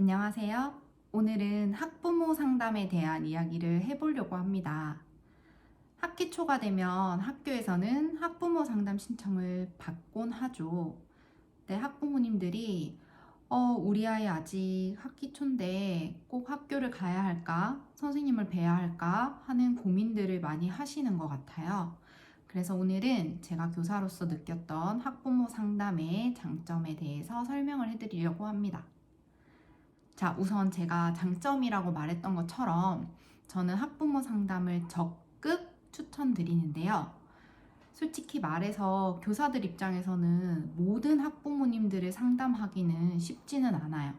안녕하세요. 오늘은 학부모 상담에 대한 이야기를 해보려고 합니다. 학기 초가 되면 학교에서는 학부모 상담 신청을 받곤 하죠. 네, 학부모님들이 우리 아이 아직 학기 초인데 꼭 학교를 가야 할까? 선생님을 뵈야 할까? 하는 고민들을 많이 하시는 것 같아요. 그래서 오늘은 제가 교사로서 느꼈던 학부모 상담의 장점에 대해서 설명을 해드리려고 합니다. 자, 우선 제가 장점이라고 말했던 것처럼 저는 학부모 상담을 적극 추천드리는데요. 솔직히 말해서 교사들 입장에서는 모든 학부모님들을 상담하기는 쉽지는 않아요.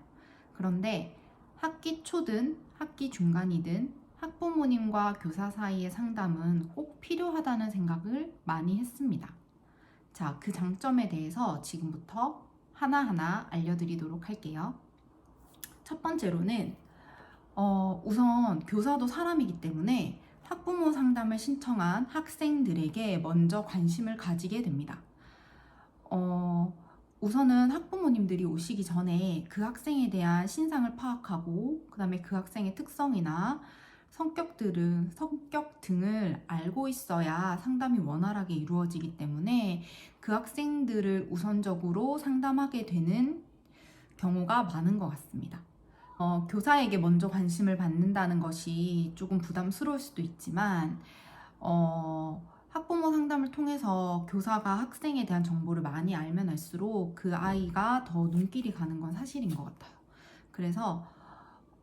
그런데 학기 초든 학기 중간이든 학부모님과 교사 사이의 상담은 꼭 필요하다는 생각을 많이 했습니다. 자, 그 장점에 대해서 지금부터 하나하나 알려드리도록 할게요. 첫 번째로는 우선 교사도 사람이기 때문에 학부모 상담을 신청한 학생들에게 먼저 관심을 가지게 됩니다. 우선은 학부모님들이 오시기 전에 그 학생에 대한 신상을 파악하고 그 다음에 그 학생의 특성이나 성격 등을 알고 있어야 상담이 원활하게 이루어지기 때문에 그 학생들을 우선적으로 상담하게 되는 경우가 많은 것 같습니다. 교사에게 먼저 관심을 받는다는 것이 조금 부담스러울 수도 있지만, 학부모 상담을 통해서 교사가 학생에 대한 정보를 많이 알면 알수록 그 아이가 더 눈길이 가는 건 사실인 것 같아요. 그래서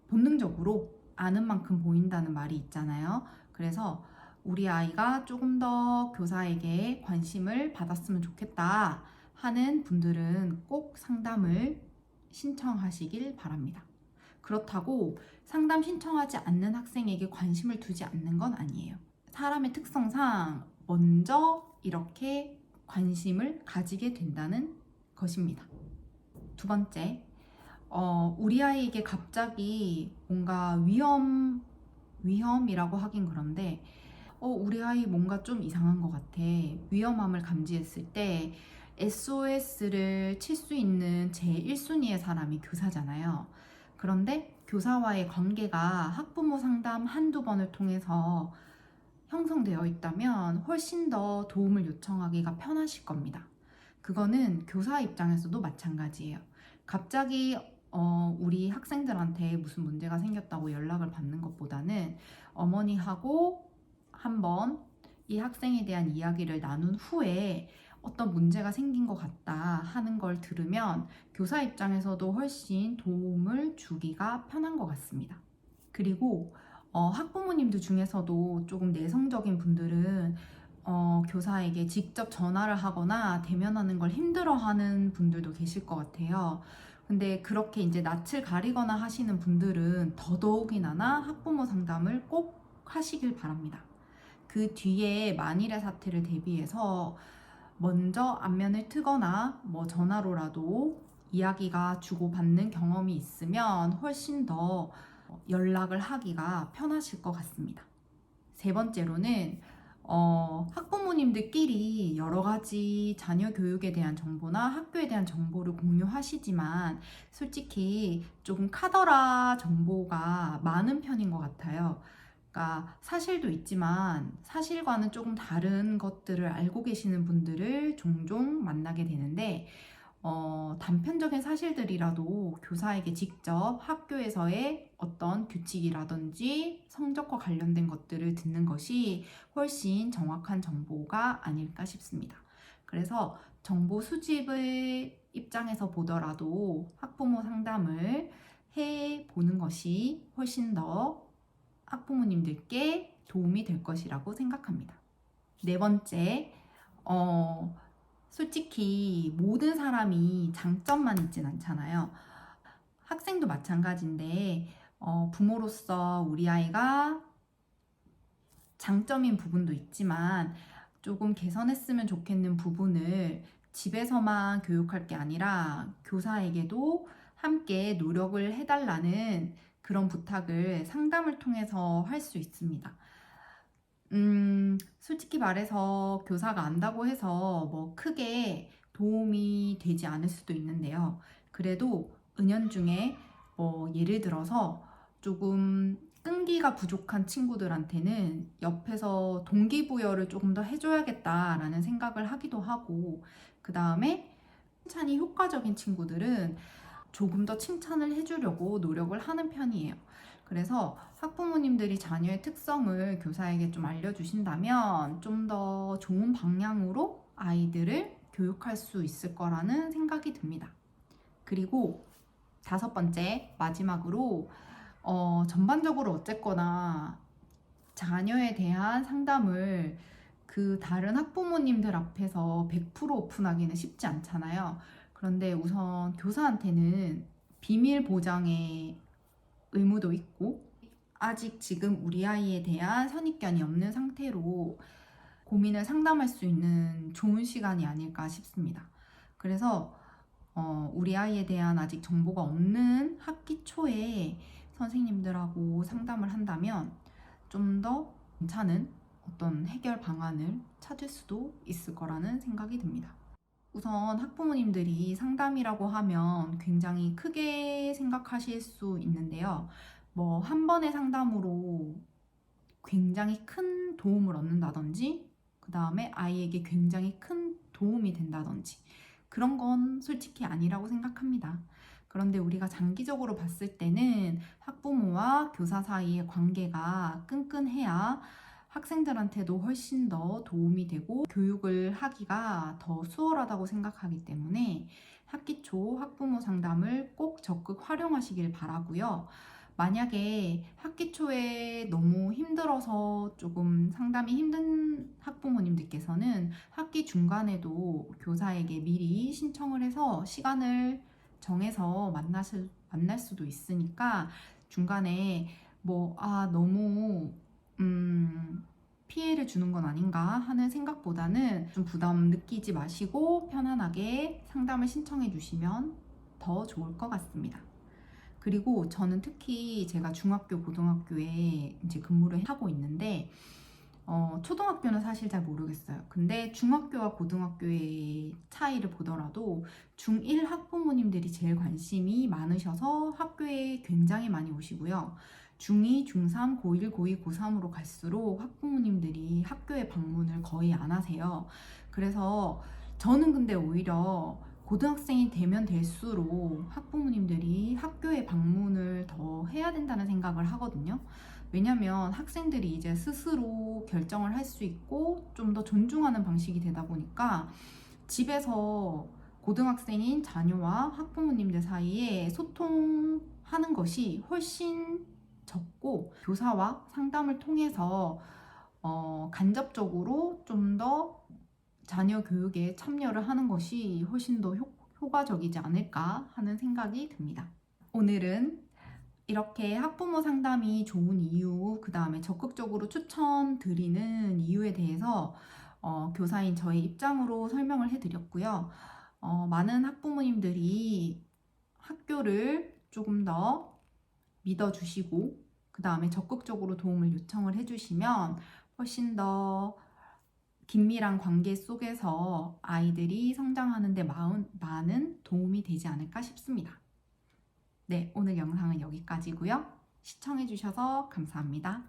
본능적으로 아는 만큼 보인다는 말이 있잖아요. 그래서 우리 아이가 조금 더 교사에게 관심을 받았으면 좋겠다 하는 분들은 꼭 상담을 신청하시길 바랍니다. 그렇다고 상담 신청하지 않는 학생에게 관심을 두지 않는 건 아니에요. 사람의 특성상 먼저 이렇게 관심을 가지게 된다는 것입니다. 두 번째, 우리 아이에게 갑자기 뭔가 위험이라고 하긴 그런데, 우리 아이 뭔가 좀 이상한 것 같아. 위험함을 감지했을 때 SOS를 칠 수 있는 제1순위의 사람이 교사잖아요. 그런데 교사와의 관계가 학부모 상담 한두 번을 통해서 형성되어 있다면 훨씬 더 도움을 요청하기가 편하실 겁니다. 그거는 교사 입장에서도 마찬가지예요. 갑자기 우리 학생들한테 무슨 문제가 생겼다고 연락을 받는 것보다는 어머니하고 한번 이 학생에 대한 이야기를 나눈 후에 어떤 문제가 생긴 것 같다 하는 걸 들으면 교사 입장에서도 훨씬 도움을 주기가 편한 것 같습니다. 그리고 학부모님들 중에서도 조금 내성적인 분들은 교사에게 직접 전화를 하거나 대면하는 걸 힘들어하는 분들도 계실 것 같아요. 근데 그렇게 이제 낯을 가리거나 하시는 분들은 더더욱이나나 학부모 상담을 꼭 하시길 바랍니다. 그 뒤에 만일의 사태를 대비해서 먼저 안면을 트거나 뭐 전화로라도 이야기가 주고받는 경험이 있으면 훨씬 더 연락을 하기가 편하실 것 같습니다. 세 번째로는 학부모님들끼리 여러 가지 자녀 교육에 대한 정보나 학교에 대한 정보를 공유하시지만 솔직히 조금 카더라 정보가 많은 편인 것 같아요. 그러니까 사실도 있지만 사실과는 조금 다른 것들을 알고 계시는 분들을 종종 만나게 되는데 단편적인 사실들이라도 교사에게 직접 학교에서의 어떤 규칙이라든지 성적과 관련된 것들을 듣는 것이 훨씬 정확한 정보가 아닐까 싶습니다. 그래서 정보 수집을 입장에서 보더라도 학부모 상담을 해보는 것이 훨씬 더 학부모님들께 도움이 될 것이라고 생각합니다. 네 번째, 솔직히 모든 사람이 장점만 있진 않잖아요. 학생도 마찬가지인데, 부모로서 우리 아이가 장점인 부분도 있지만 조금 개선했으면 좋겠는 부분을 집에서만 교육할 게 아니라 교사에게도 함께 노력을 해달라는 그런 부탁을 상담을 통해서 할 수 있습니다. 솔직히 말해서 교사가 안다고 해서 뭐 크게 도움이 되지 않을 수도 있는데요. 그래도 은연중에 예를 들어서 조금 끈기가 부족한 친구들한테는 옆에서 동기부여를 조금 더 해줘야겠다라는 생각을 하기도 하고, 그 다음에 칭찬이 효과적인 친구들은 조금 더 칭찬을 해주려고 노력을 하는 편이에요. 그래서 학부모님들이 자녀의 특성을 교사에게 좀 알려주신다면 좀 더 좋은 방향으로 아이들을 교육할 수 있을 거라는 생각이 듭니다. 그리고 5번째, 마지막으로 전반적으로 어쨌거나 자녀에 대한 상담을 그 다른 학부모님들 앞에서 100% 오픈하기는 쉽지 않잖아요. 그런데 우선 교사한테는 비밀 보장의 의무도 있고, 아직 지금 우리 아이에 대한 선입견이 없는 상태로 고민을 상담할 수 있는 좋은 시간이 아닐까 싶습니다. 그래서 우리 아이에 대한 아직 정보가 없는 학기 초에 선생님들하고 상담을 한다면 좀 더 괜찮은 어떤 해결 방안을 찾을 수도 있을 거라는 생각이 듭니다. 우선 학부모님들이 상담이라고 하면 굉장히 크게 생각하실 수 있는데요. 한 번의 상담으로 굉장히 큰 도움을 얻는다든지, 그 다음에 아이에게 굉장히 큰 도움이 된다든지, 그런 건 솔직히 아니라고 생각합니다. 그런데 우리가 장기적으로 봤을 때는 학부모와 교사 사이의 관계가 끈끈해야 학생들한테도 훨씬 더 도움이 되고 교육을 하기가 더 수월하다고 생각하기 때문에 학기 초 학부모 상담을 꼭 적극 활용하시길 바라고요. 만약에 학기 초에 너무 힘들어서 조금 상담이 힘든 학부모님들께서는 학기 중간에도 교사에게 미리 신청을 해서 시간을 정해서 만날 수도 있으니까, 중간에 너무 피해를 주는 건 아닌가 하는 생각보다는 좀 부담 느끼지 마시고 편안하게 상담을 신청해 주시면 더 좋을 것 같습니다. 그리고 저는 특히 제가 중학교, 고등학교에 이제 근무를 하고 있는데, 초등학교는 사실 잘 모르겠어요. 근데 중학교와 고등학교의 차이를 보더라도 중1 학부모님들이 제일 관심이 많으셔서 학교에 굉장히 많이 오시고요. 중2, 중3, 고1, 고2, 고3으로 갈수록 학부모님들이 학교에 방문을 거의 안 하세요. 그래서 저는 근데 오히려 고등학생이 되면 될수록 학부모님들이 학교에 방문을 더 해야 된다는 생각을 하거든요. 왜냐면 학생들이 이제 스스로 결정을 할 수 있고 좀 더 존중하는 방식이 되다 보니까 집에서 고등학생인 자녀와 학부모님들 사이에 소통하는 것이 훨씬 적고, 교사와 상담을 통해서 간접적으로 좀 더 자녀 교육에 참여를 하는 것이 훨씬 더 효과적이지 않을까 하는 생각이 듭니다. 오늘은 이렇게 학부모 상담이 좋은 이유, 그 다음에 적극적으로 추천드리는 이유에 대해서 교사인 저의 입장으로 설명을 해드렸고요. 많은 학부모님들이 학교를 조금 더 믿어주시고, 그 다음에 적극적으로 도움을 요청을 해주시면 훨씬 더 긴밀한 관계 속에서 아이들이 성장하는 데 많은 도움이 되지 않을까 싶습니다. 네, 오늘 영상은 여기까지고요. 시청해주셔서 감사합니다.